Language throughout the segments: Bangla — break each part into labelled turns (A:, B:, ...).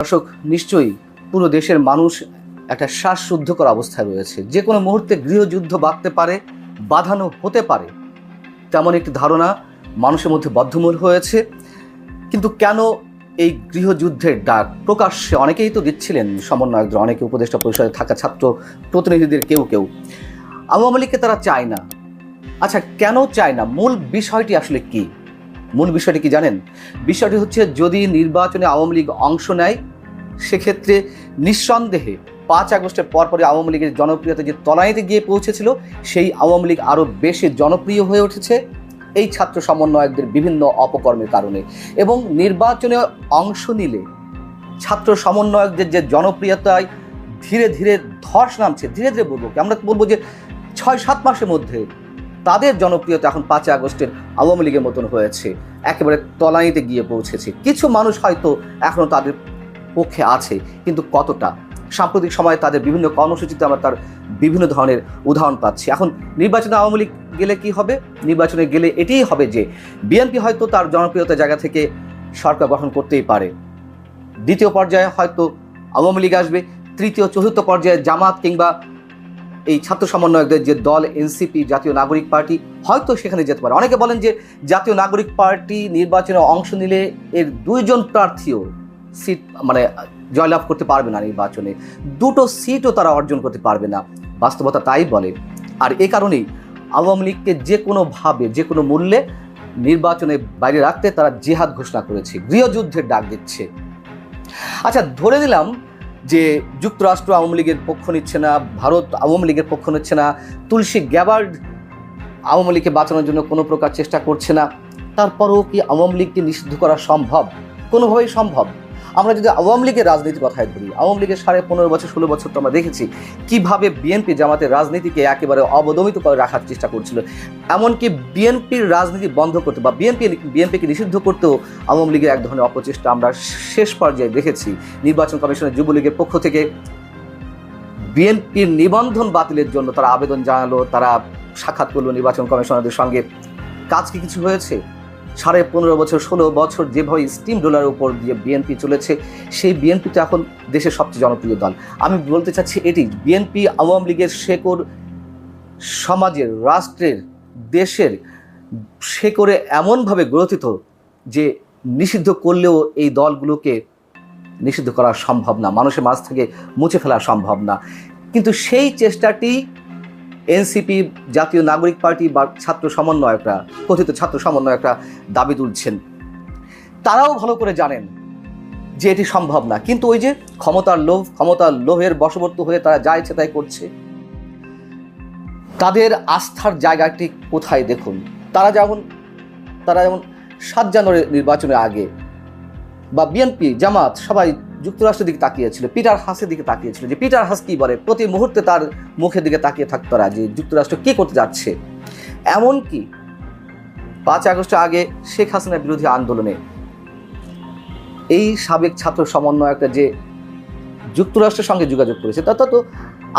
A: দর্শক, নিশ্চয়ই পুরো দেশের মানুষ একটা শ্বাসরুদ্ধকর অবস্থায় রয়েছে। যে কোনো মুহূর্তে গৃহযুদ্ধ বাঁধতে পারে, বাঁধানো হতে পারে, তেমন একটি ধারণা মানুষের মধ্যে বদ্ধমূল হয়েছে। কিন্তু কেন এই গৃহযুদ্ধের ডাক প্রকাশ্যে অনেকেই তো দিচ্ছিলেন, সমন্বয়কদের, অনেকে উপদেষ্টা পরিষদে থাকা ছাত্র প্রতিনিধিদের কেউ কেউ আওয়ামী লীগকে তারা চায় না। আচ্ছা, কেন চায় না? মূল বিষয়টি আসলে কি? মূল বিষয়টি কি জানেন? বিষয়টি হচ্ছে, যদি নির্বাচনে আওয়ামী লীগ অংশ নেয়, সেক্ষেত্রে নিঃসন্দেহে 5 আগস্টের পরপরই আওয়ামী লীগের জনপ্রিয়তা যে তলানিতে গিয়ে পৌঁছেছিল, সেই আওয়ামী লীগ আরও বেশি জনপ্রিয় হয়ে উঠেছে এই ছাত্র সমন্বয়কদের বিভিন্ন অপকর্মের কারণে। এবং নির্বাচনে অংশ নিলে ছাত্র সমন্বয়কদের যে জনপ্রিয়তায় ধীরে ধীরে ধস নামছে, ধীরে ধীরে বলবো, আমরা বলবো যে 6-7 মাসের মধ্যে তাদের জনপ্রিয়তা এখন 5 আগস্টের আওয়ামী লীগের মতন হয়েছে, একেবারে তলানিতে গিয়ে পৌঁছেছে। কিছু মানুষ হয়তো এখনও তাদের পক্ষে আছে, কিন্তু কতটা? সাম্প্রতিক সময়ে তাদের বিভিন্ন কর্মসূচিতে আমরা তার বিভিন্ন ধরনের উদাহরণ পাচ্ছি। এখন নির্বাচনে আওয়ামী লীগ গেলে কি হবে? নির্বাচনে গেলে এটিই হবে যে বিএনপি হয়তো তার জনপ্রিয়তার জায়গা থেকে সরকার গঠন করতেই পারে, দ্বিতীয় পর্যায়ে হয়তো আওয়ামী লীগ আসবে, তৃতীয় চতুর্থ পর্যায়ে জামাত কিংবা এই ছাত্র সমন্বয়কদের যে দল এনসিপি, জাতীয় নাগরিক পার্টি, হয়তো সেখানে যেতে পারে। অনেকে বলেন যে জাতীয় নাগরিক পার্টি নির্বাচনে অংশ নিলে এর 2 জন প্রার্থীও সিট জয়লাভ করতে পারবে না, নির্বাচনে 2টো সিটও তারা অর্জন করতে পারবে না। বাস্তবতা তাই বলে। আর এ কারণেই আওয়ামী লীগকে যে কোনোভাবে, যে কোনো মূল্যে নির্বাচনে বাইরে রাখতে তারা জিহাদ ঘোষণা করেছে, গৃহযুদ্ধের ডাক দিচ্ছে। আচ্ছা, ধরে নিলাম যে যুক্তরাষ্ট্র আওয়ামী লীগের পক্ষ নিচ্ছে না, ভারত আওয়ামী লীগের পক্ষ নিচ্ছে না, তুলসী গ্যাবার্ড আওয়ামী লীগকে বাঁচানোর জন্য কোনো প্রকার চেষ্টা করছে না, তারপরেও কি আওয়ামী লীগকে নিষিদ্ধ করা সম্ভব? কোনোভাবেই সম্ভব। আমরা যদি আওয়ামী লীগের রাজনীতির কথায় ধরি, আওয়ামী লীগের 15.5 বছর 16 বছর তো আমরা দেখেছি কিভাবে বিএনপি জামাতের রাজনীতিকে একেবারে অবদমিত করে রাখার চেষ্টা করছিল। এমনকি বিএনপির রাজনীতি বন্ধ করতে বা বিএনপিকে নিষিদ্ধ করতেও আওয়ামী লীগের এক ধরনের অপচেষ্টা আমরা শেষ পর্যায়ে দেখেছি। নির্বাচন কমিশনের যুবলীগের পক্ষ থেকে বিএনপির নিবন্ধন বাতিলের জন্য তারা আবেদন জানালো, তারা সাক্ষাৎ করলো নির্বাচন কমিশনারদের সঙ্গে। কাজ কি কিছু হয়েছে? 15.5 বছর 16 বছর যেভাবে স্টিম রোলারের উপর দিয়ে বিএনপি চলেছে, সেই বিএনপি তো এখন দেশের সবচেয়ে জনপ্রিয় দল। আমি বলতে চাচ্ছি এটি, বিএনপি আওয়ামী লীগের শেকড় সমাজের, রাষ্ট্রের, দেশের শেকড়ে এমনভাবে গ্রথিত যে নিষিদ্ধ করলেও এই দলগুলোকে নিষিদ্ধ করা সম্ভব না, মানুষের মাঝ থেকে মুছে ফেলা সম্ভব না। কিন্তু সেই চেষ্টাটি এনসিপি, জাতীয় নাগরিক পার্টি বা ছাত্র সমন্বয়করা, কথিত ছাত্র সমন্বয়করা দাবি তুলছেন। তারাও ভালো করে জানেন যে এটি সম্ভব না, কিন্তু ওই যে ক্ষমতার লোভের বশবর্তী হয়ে তারা যা ইচ্ছে তাই করছে। তাদের আস্থার জায়গাটি কোথায় দেখুন। তারা যেমন 7 জানুয়ারি নির্বাচনের আগে বা বিএনপি, জামাত সবাই যুক্তরাষ্ট্রের দিকে তাকিয়েছিল, পিটার হাসের দিকে তাকিয়েছিল, যে পিটার হাস কি বলে, প্রতি মুহূর্তে তার মুখের দিকে তাকিয়ে থাকতো তারা, যে যুক্তরাষ্ট্র কি করতে যাচ্ছে। এমনকি 5 আগস্টের আগে শেখ হাসিনার বিরোধী আন্দোলনে এই সাবেক ছাত্র সমন্বয়করা যে যুক্তরাষ্ট্রের সঙ্গে যোগাযোগ করেছে, তা তো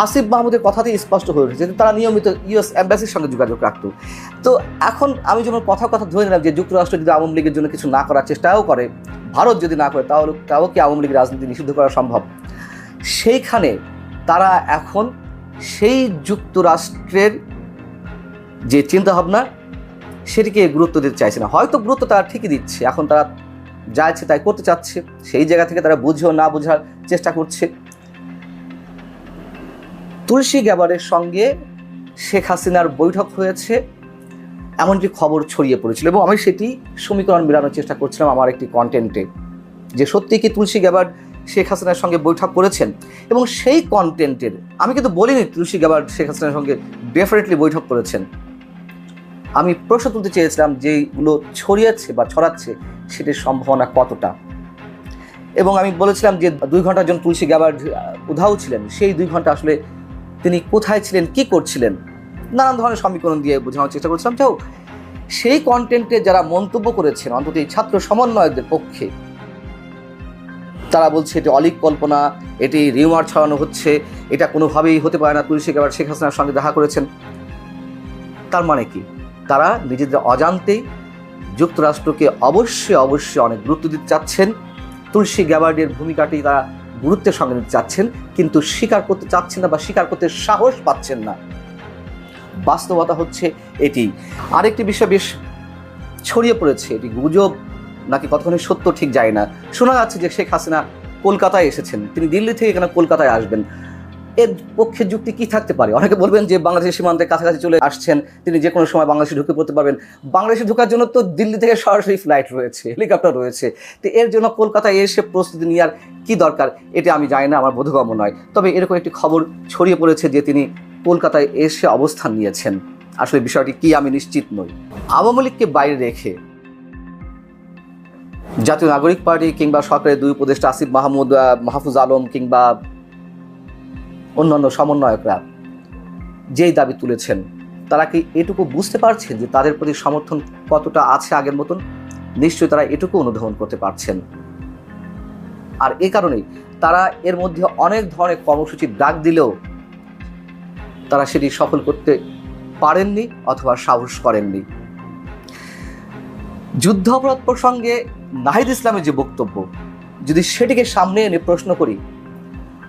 A: আসিফ মাহমুদের কথাতেই স্পষ্ট হয়ে উঠেছে যে তারা নিয়মিত ইউএস এম্বাসির সঙ্গে যোগাযোগ রাখতো। তো এখন আমি যখন কথা ধরে নিলাম যে যুক্তরাষ্ট্র যদি আওয়ামী লীগের জন্য কিছু না করার চেষ্টাও করে, ভারত যদি না করে, তাও কি আওয়ামী লীগের রাজনীতি নিষিদ্ধ করা সম্ভব? সেইখানে তারা এখন সেই যুক্তরাষ্ট্রের যে চিন্তাভাবনা, সেটিকে গুরুত্ব দিতে চাইছে না। হয়তো গুরুত্ব তারা ঠিকই দিচ্ছে, এখন তারা যা ইচ্ছে তাই করতে চাচ্ছে, সেই জায়গা থেকে তারা বুঝেও না বোঝার চেষ্টা করছে। তুলসী গ্যাবারের সঙ্গে শেখ হাসিনার বৈঠক হয়েছে, এমনকি খবর ছড়িয়ে পড়েছিল, এবং আমি সেটি সমীকরণ মেলানোর চেষ্টা করছিলাম আমার একটি কন্টেন্টে, যে সত্যি কি তুলসী গ্যাবার্ড শেখ হাসিনার সঙ্গে বৈঠক করেছেন। এবং সেই কন্টেন্টের আমি কিন্তু বলিনি তুলসী গ্যাবার্ড শেখ হাসিনার সঙ্গে ডেফিনেটলি বৈঠক করেছেন। আমি প্রশ্ন তুলতে চেয়েছিলাম যেগুলো ছড়িয়েছে বা ছড়াচ্ছে সেটির সম্ভাবনা কতটা। এবং আমি বলেছিলাম যে 2 ঘন্টার জন্য তুলসী গ্যাবার্ড উধাও ছিলেন, সেই 2 ঘন্টা আসলে তিনি কোথায় ছিলেন, কি করছিলেন, নানান ধরনের সমীকরণ দিয়ে বোঝানোর চেষ্টা করছিলাম। যাও, সেই কন্টেন্টে যারা মন্তব্য করেছেন, অন্তত এই ছাত্র সমন্বয়কদের পক্ষে, তারা বলছে এটি অলীক কল্পনা, এটি রিউমার ছড়ানো হচ্ছে, এটা কোনোভাবেই হতে পারে না, তুলসী গ্যাবার্ড শেখ হাসিনার সঙ্গে দেখা করেছেন। তার মানে কি? তারা নিজেদের অজান্তেই যুক্তরাষ্ট্রকে অবশ্যই অনেক গুরুত্ব দিতে চাচ্ছেন, তুলসী গ্যাবার্ডের ভূমিকাটি তারা গুরুত্বের সঙ্গে নিতে চাচ্ছেন, কিন্তু স্বীকার করতে চাচ্ছেন না বা স্বীকার করতে সাহস পাচ্ছেন না। বাস্তবতা হচ্ছে এটি। আরেকটি বিষয় বেশ ছড়িয়ে পড়েছে, এটি গুজব নাকি কতখানি সত্য ঠিক যায় না। শোনা যাচ্ছে যে শেখ হাসিনা কলকাতায় এসেছেন, তিনি দিল্লি থেকে এখানে কলকাতায় আসবেন। এর পক্ষে যুক্তি কি থাকতে পারে? অনেকে বলবেন যে বাংলাদেশের সীমান্তের কাছাকাছি চলে আসছেন, তিনি যে কোনো সময় বাংলাদেশে ঢুকে পড়তে পারবেন। বাংলাদেশে ঢোকার জন্য তো দিল্লি থেকে সরাসরি ফ্লাইট রয়েছে, হেলিকপ্টার রয়েছে। তো এর জন্য কলকাতায় এসে প্রস্তুতি নেওয়ার কি দরকার, এটা আমি জানি না, আমার বোধগম্য নয়। তবে এরকম একটি খবর ছড়িয়ে পড়েছে যে তিনি কলকাতায় এসে অবস্থান নিয়েছেন। আসলে বিষয়টি কি আমি নিশ্চিত নই। আওয়ামী লীগকে বাইরে রেখে জাতীয় নাগরিক পার্টি কিংবা সরকারের দুই উপদেষ্টা আসিফ মাহমুদ, মাহফুজ আলম কিংবা অন্যান্য সমন্বয়করা যেই দাবি তুলেছেন, তারা কি এটুকু বুঝতে পারছেন যে তাদের প্রতি সমর্থন কতটা আছে আগের মতন? নিশ্চয়ই তারা এটুকু অনুধাবন করতে পারছেন। আর এই কারণেই তারা এর মধ্যে অনেক ধরনের কর্মসূচির ডাক দিলেও তারা সেটি সফল করতে পারেননি অথবা সাহস করেননি। যুদ্ধ অপরাধ প্রসঙ্গে নাহিদ ইসলামের যে বক্তব্য, যদি সেটিকে সামনে এনে প্রশ্ন করি,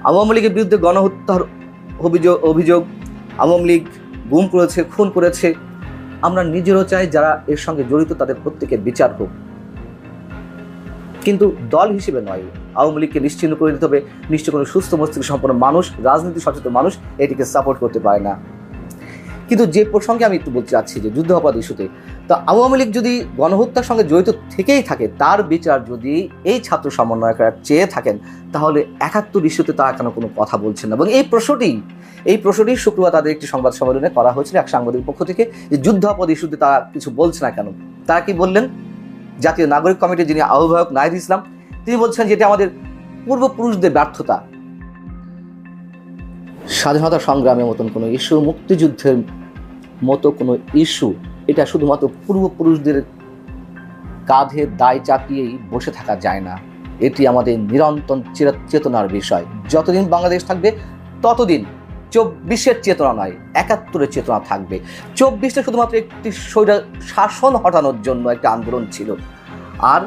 A: আওয়ামী লীগের বিরুদ্ধে গণহত্যার অভিযোগ, আওয়ামী লীগ গুম করেছে, খুন করেছে, আমরা নিজেরও চাই যারা এর সঙ্গে জড়িত তাদের প্রত্যেকের বিচার হোক, কিন্তু দল হিসেবে নয়। আওয়ামী লীগকে নিশ্চিহ্ন করে দিতে হবে। নিশ্চয় কোনো সুস্থ মস্তিষ্ক সম্পন্ন মানুষ, রাজনীতি সচেতন মানুষ এটিকে সাপোর্ট করতে পারে না। কিন্তু যে প্রসঙ্গে আমি একটু বলতে চাচ্ছি যে যুদ্ধ অপরাধ ইস্যুতে, তো আওয়ামী লীগ যদি গণহত্যার সঙ্গে জড়িত থেকেই থাকে, তার বিচার যদি এই ছাত্র সমন্বয়করা চেয়ে থাকেন, তাহলে ৭১ ইস্যুতে তারা কেন কোনো কথা বলছেন না? এবং এই প্রশ্নটি শুক্রবার তাদের একটি সংবাদ সম্মেলনে করা হয়েছিল এক সাংবাদিকের পক্ষ থেকে, যে যুদ্ধ অপরাধ ইস্যুতে তারা কিছু বলছে না কেন। তারা কি বললেন? জাতীয় নাগরিক কমিটির যিনি আহ্বায়ক নাহিদ ইসলাম, তিনি বলছেন যে এটা আমাদের পূর্বপুরুষদের ব্যর্থতা। স্বাধীনতা সংগ্রামের মতন কোনো ইস্যু, মুক্তিযুদ্ধের মতো কোনো ইস্যু, এটা শুধুমাত্র পূর্বপুরুষদের কাঁধে দায় চাপিয়েই বসে থাকা যায় না। এটি আমাদের নিরন্তর চেতনার বিষয়। যতদিন বাংলাদেশ থাকবে ততদিন ২৪-এর চেতনা নয়, ৭১-এর চেতনা থাকবে। ২৪টা শুধুমাত্র একটি স্বৈর শাসন হটানোর জন্য একটা আন্দোলন ছিল, আর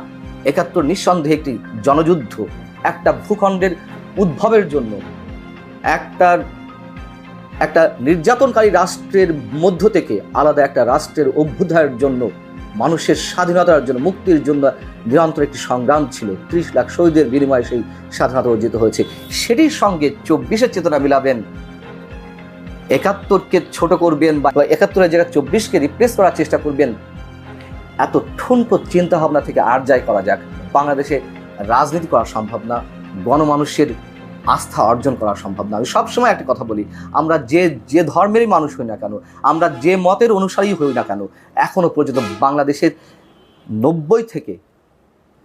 A: ৭১ নিঃসন্দেহে একটি জনযুদ্ধ, একটা ভূখণ্ডের উদ্ভবের জন্য, একটা নির্যাতনকারী রাষ্ট্রের মধ্য থেকে আলাদা একটা রাষ্ট্রের অভ্যুদয়ের জন্য, মানুষের স্বাধীনতার জন্য, মুক্তির জন্য নিরন্তর একটি সংগ্রাম ছিল। ৩০ লাখ শহীদের বিনিময়ে সেই স্বাধীনতা অর্জিত হয়েছে। সেটির সঙ্গে ২৪-এর চেতনা মিলাবেন, ৭১-কে ছোট করবেন বা ৭১-এর জায়গায় ২৪-কে রিপ্লেস করার চেষ্টা করবেন, এত ঠুনকো চিন্তা ভাবনা থেকে আর যাই করা যাক, বাংলাদেশে রাজনীতি করা সম্ভব না, গণমানুষের আস্থা অর্জন করা সম্ভব না। আমি সবসময় একটা কথা বলি, আমরা যে ধর্মেরই মানুষ হই না কেন, আমরা যে মতের অনুসারী হই না কেন, এখনও পর্যন্ত বাংলাদেশের ৯০ থেকে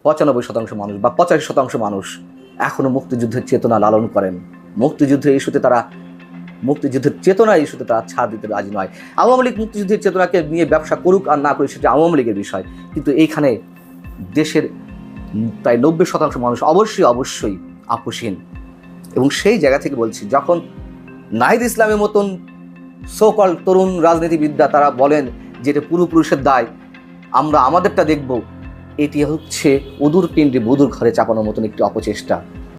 A: ৯৫% মানুষ বা ৮৫% মানুষ এখনও মুক্তিযুদ্ধের চেতনা লালন করেন। মুক্তিযুদ্ধের চেতনার ইস্যুতে তারা ছাড় দিতে রাজি নয়। আওয়ামী লীগ মুক্তিযুদ্ধের চেতনাকে নিয়ে ব্যবসা করুক আর না করুক, সেটা আওয়ামী লীগের বিষয়, কিন্তু এইখানে দেশের প্রায় ৯০% মানুষ অবশ্যই আপোষহীন। এবং সেই জায়গা থেকে বলছি, যখন নাহিদ ইসলামের মতন সোকল তরুণ রাজনীতিবিদরা তারা বলেন যে এটা পূর্বপুরুষের দায়, আমরা আমাদেরটা দেখব, এটি হচ্ছে উদুর পিণ্ডি বুদুর ঘরে চাপানোর মতন একটি অপচেষ্টা।